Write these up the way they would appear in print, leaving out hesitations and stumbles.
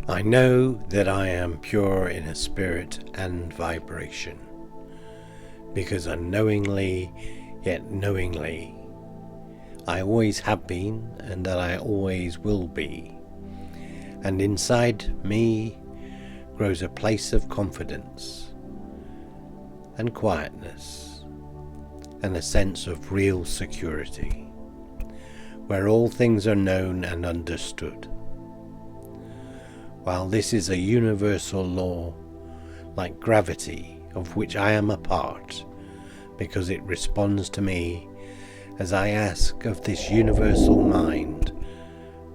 I know that I am pure in a spirit and vibration, because unknowingly, yet knowingly, I always have been and that I always will be. And inside me grows a place of confidence and quietness and a sense of real security, where all things are known and understood. While this is a universal law, like gravity, of which I am a part, because it responds to me as I ask of this universal mind,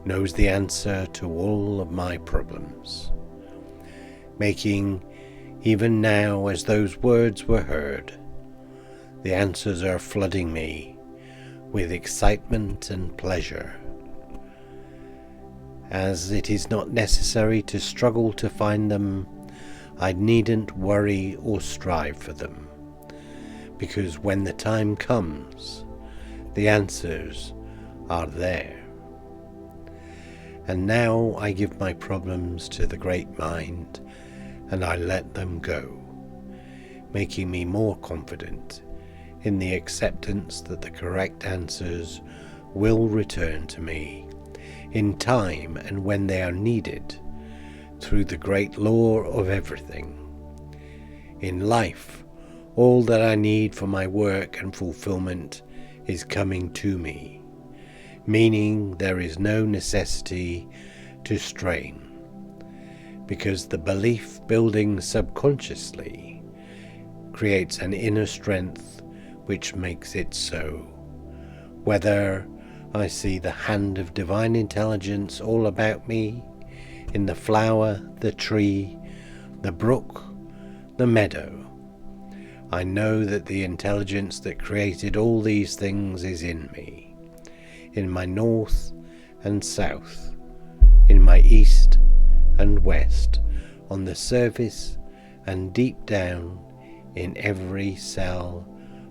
knows the answer to all of my problems, making, even now as those words were heard, the answers are flooding me with excitement and pleasure, as it is not necessary to struggle to find them. I needn't worry or strive for them, because when the time comes, the answers are there. And now I give my problems to the great mind, and I let them go, making me more confident in the acceptance that the correct answers will return to me in time and when they are needed, through the great law of everything. In life, all that I need for my work and fulfillment is coming to me, meaning there is no necessity to strain, because the belief building subconsciously creates an inner strength which makes it so. Whether I see the hand of divine intelligence all about me, in the flower, the tree, the brook, the meadow, I know that the intelligence that created all these things is in me, in my north and south, in my east and west, on the surface and deep down in every cell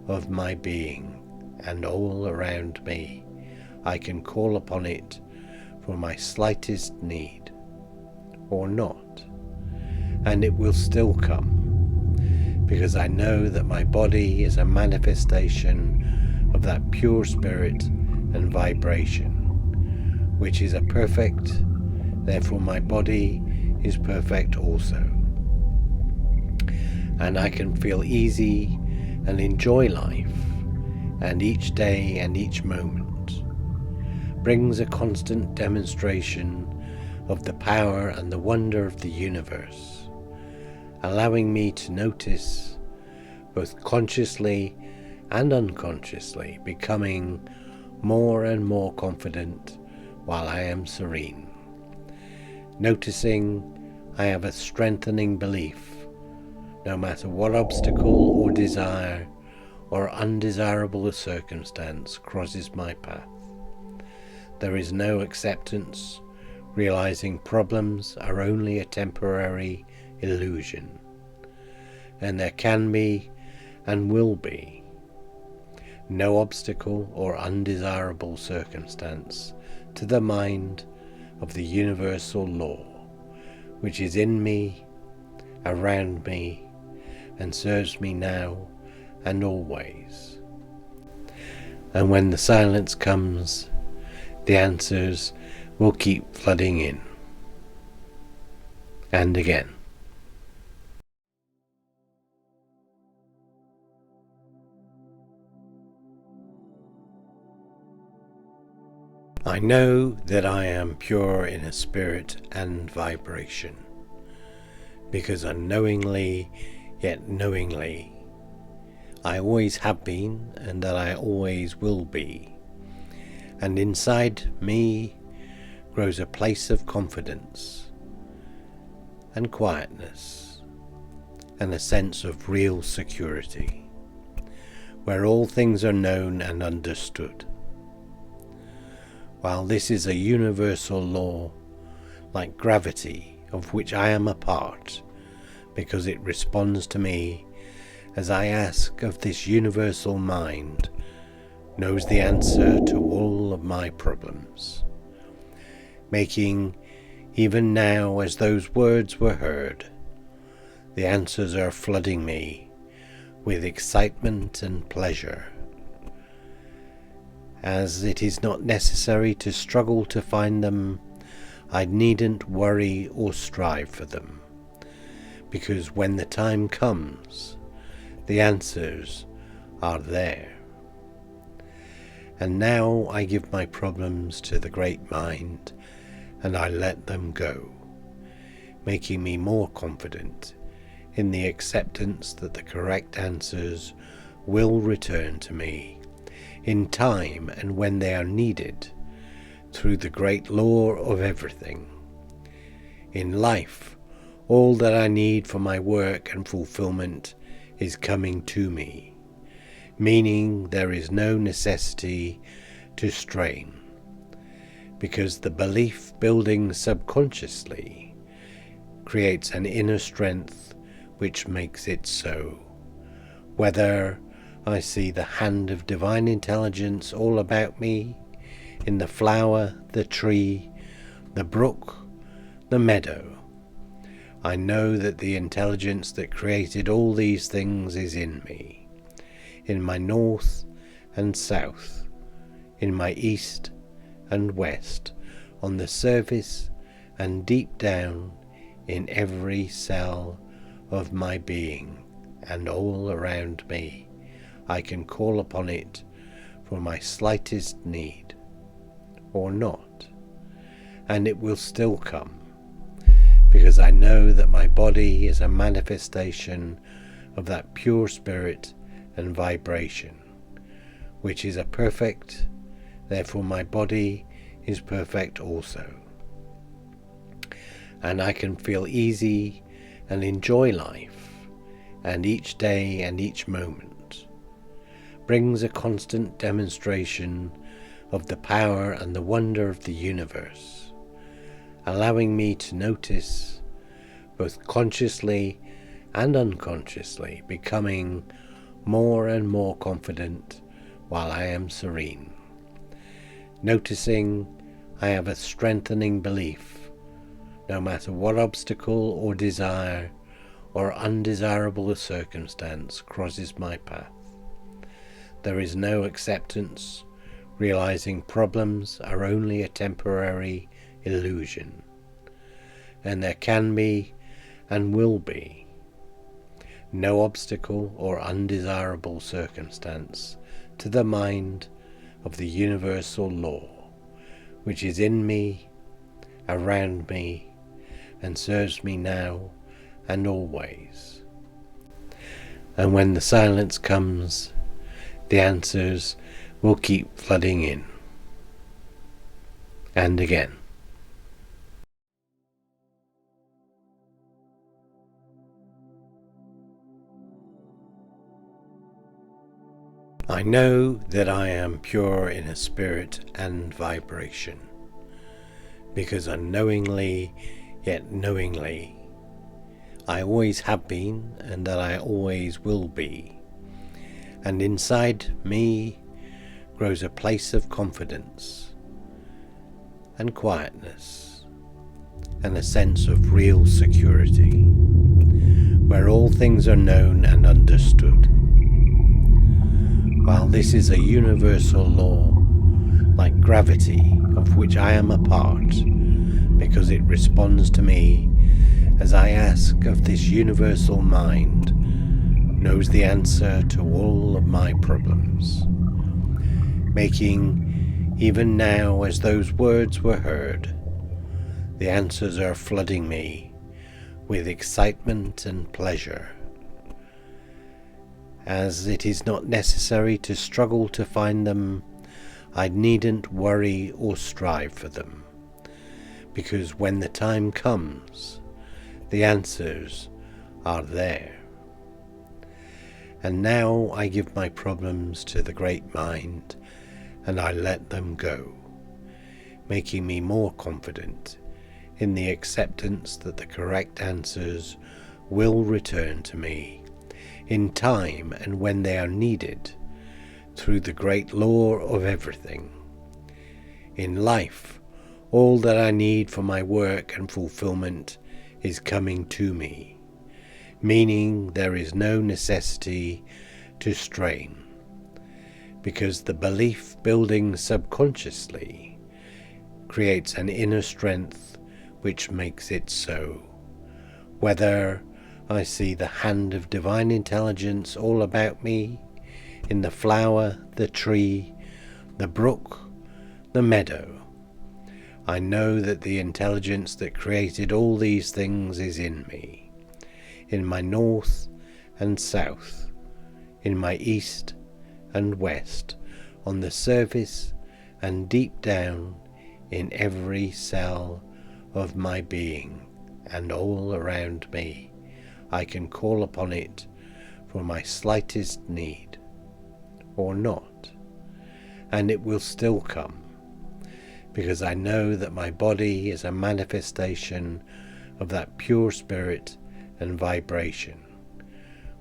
of my being, and all around me. I can call upon it for my slightest need, or not, and it will still come, because I know that my body is a manifestation of that pure spirit and vibration, which is a perfect, therefore my body is perfect also. And I can feel easy and enjoy life, and each day and each moment brings a constant demonstration of the power and the wonder of the universe, allowing me to notice, both consciously and unconsciously, becoming more and more confident while I am serene, noticing I have a strengthening belief, no matter what obstacle or desire or undesirable circumstance crosses my path. There is no acceptance, realizing problems are only a temporary illusion, and there can be and will be no obstacle or undesirable circumstance to the mind of the universal law, which is in me, around me, and serves me now and always. And when the silence comes, the answers will keep flooding in. And again. I know that I am pure in a spirit and vibration, because unknowingly, yet knowingly, I always have been and that I always will be. And inside me grows a place of confidence and quietness and a sense of real security, where all things are known and understood. While this is a universal law, like gravity, of which I am a part, because it responds to me as I ask of this universal mind, knows the answer to all of my problems, making, Even now, as those words were heard, the answers are flooding me with excitement and pleasure, as it is not necessary to struggle to find them. I needn't worry or strive for them, because when the time comes, the answers are there. And now I give my problems to the great mind, and I let them go, making me more confident in the acceptance that the correct answers will return to me in time and when they are needed, through the great law of everything. In life, all that I need for my work and fulfillment is coming to me, meaning there is no necessity to strain, because the belief building subconsciously creates an inner strength which makes it so. Whether I see the hand of divine intelligence all about me, in the flower, the tree, the brook, the meadow, I know that the intelligence that created all these things is in me, in my north and south, in my east and west, on the surface and deep down in every cell of my being, and all around me. I can call upon it for my slightest need, or not, and it will still come, because I know that my body is a manifestation of that pure spirit and vibration, which is a perfect, therefore my body is perfect also. And I can feel easy and enjoy life, and each day and each moment brings a constant demonstration of the power and the wonder of the universe, allowing me to notice, both consciously and unconsciously, becoming more and more confident while I am serene, noticing I have a strengthening belief, no matter what obstacle or desire or undesirable circumstance crosses my path. There is no acceptance, realizing problems are only a temporary illusion, and there can be and will be no obstacle or undesirable circumstance to the mind of the universal law, which is in me, around me, and serves me now and always. And when the silence comes, the answers will keep flooding in. And again. I know that I am pure in a spirit and vibration, because unknowingly, yet knowingly, I always have been, and that I always will be. And inside me grows a place of confidence and quietness and a sense of real security, where all things are known and understood. While this is a universal law, like gravity, of which I am a part, because it responds to me as I ask of this universal mind, knows the answer to all of my problems, making, even now as those words were heard, the answers are flooding me with excitement and pleasure, as it is not necessary to struggle to find them. I needn't worry or strive for them, because when the time comes, the answers are there. And now I give my problems to the great mind, and I let them go, making me more confident in the acceptance that the correct answers will return to me in time and when they are needed, through the great law of everything. In life, All that I need for my work and fulfillment is coming to me, meaning there is no necessity to strain, because the belief building subconsciously creates an inner strength which makes it so. Whether I see the hand of divine intelligence all about me, in the flower, the tree, the brook, the meadow, I know that the intelligence that created all these things is in me, in my north and south, in my east and west, on the surface and deep down in every cell of my being, and all around me. I can call upon it for my slightest need, or not, and it will still come, because I know that my body is a manifestation of that pure spirit and vibration,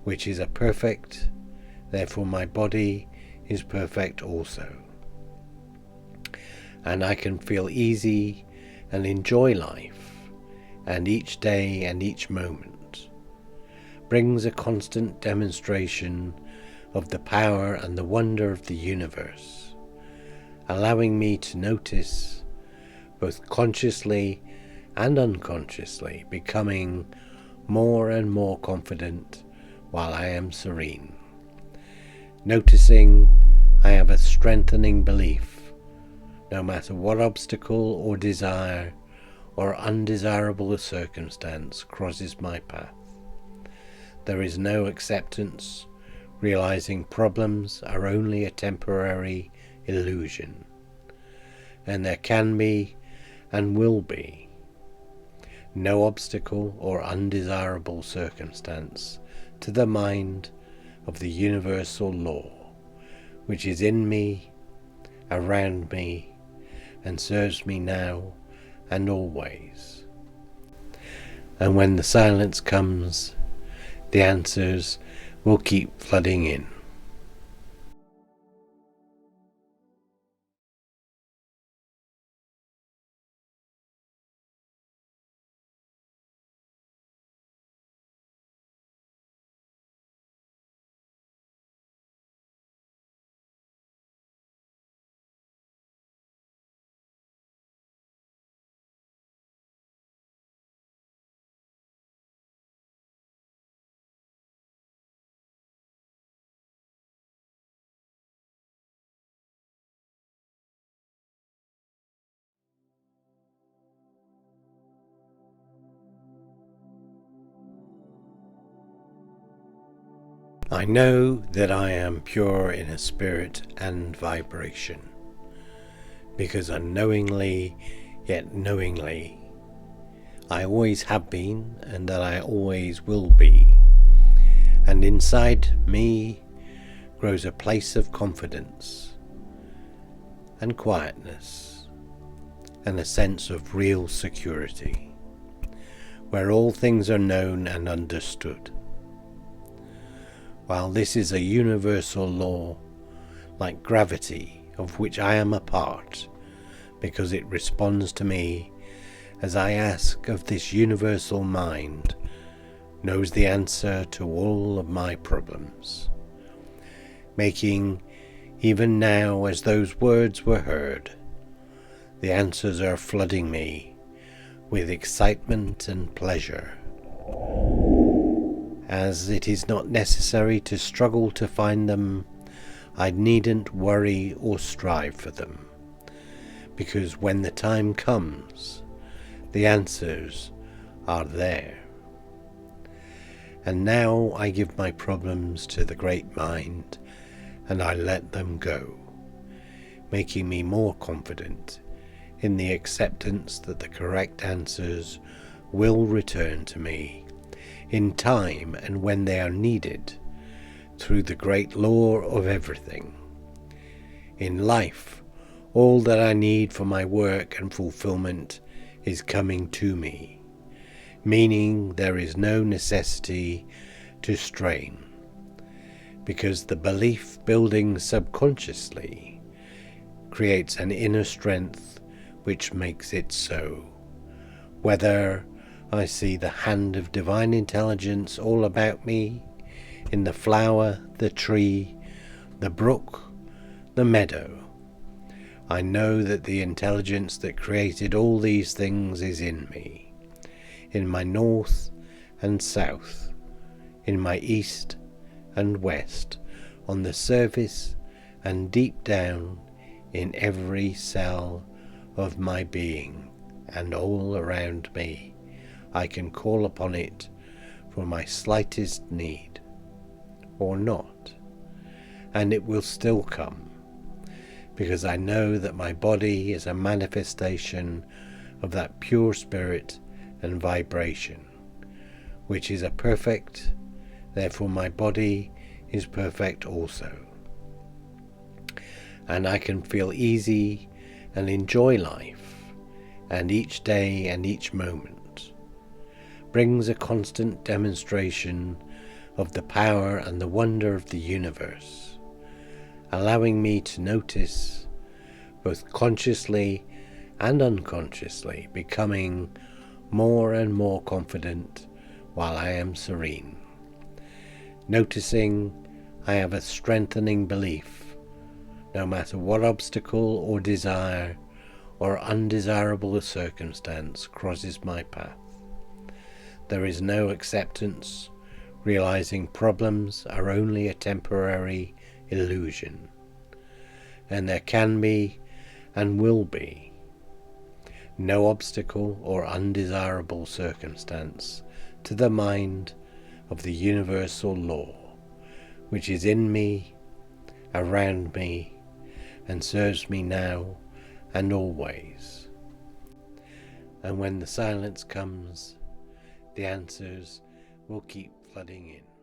which is a perfect, therefore my body is perfect also. And I can feel easy and enjoy life, and each day and each moment brings a constant demonstration of the power and the wonder of the universe, allowing me to notice, both consciously and unconsciously, becoming more and more confident while I am serene, noticing I have a strengthening belief, no matter what obstacle or desire or undesirable circumstance crosses my path. There is no acceptance, realizing problems are only a temporary illusion, and there can be and will be no obstacle or undesirable circumstance to the mind of the universal law, which is in me, around me, and serves me now and always. And when the silence comes, the answers will keep flooding in. I know that I am pure in a spirit and vibration, because unknowingly, yet knowingly, I always have been and that I always will be. And inside me grows a place of confidence and quietness and a sense of real security, where all things are known and understood. While this is a universal law, like gravity, of which I am a part, because it responds to me as I ask of this universal mind, knows the answer to all of my problems, making, even now as those words were heard, the answers are flooding me with excitement and pleasure, as it is not necessary to struggle to find them. I needn't worry or strive for them, because when the time comes, the answers are there. And now I give my problems to the great mind, and I let them go, making me more confident in the acceptance that the correct answers will return to me in time and when they are needed, through the great law of everything. In life, all that I need for my work and fulfillment is coming to me, meaning there is no necessity to strain, because the belief building subconsciously creates an inner strength which makes it so. Whether I see the hand of divine intelligence all about me, in the flower, the tree, the brook, the meadow, I know that the intelligence that created all these things is in me, in my north and south, in my east and west, on the surface and deep down in every cell of my being, and all around me. I can call upon it for my slightest need, or not, and it will still come, because I know that my body is a manifestation of that pure spirit and vibration, which is a perfect, therefore my body is perfect also. And I can feel easy and enjoy life, and each day and each moment brings a constant demonstration of the power and the wonder of the universe, allowing me to notice, both consciously and unconsciously, becoming more and more confident while I am serene, noticing I have a strengthening belief no matter what obstacle or desire or undesirable circumstance crosses my path. There is no acceptance, realizing problems are only a temporary illusion, and there can be and will be no obstacle or undesirable circumstance to the mind of the universal law, which is in me, around me, and serves me now and always. And when the silence comes, the answers will keep flooding in.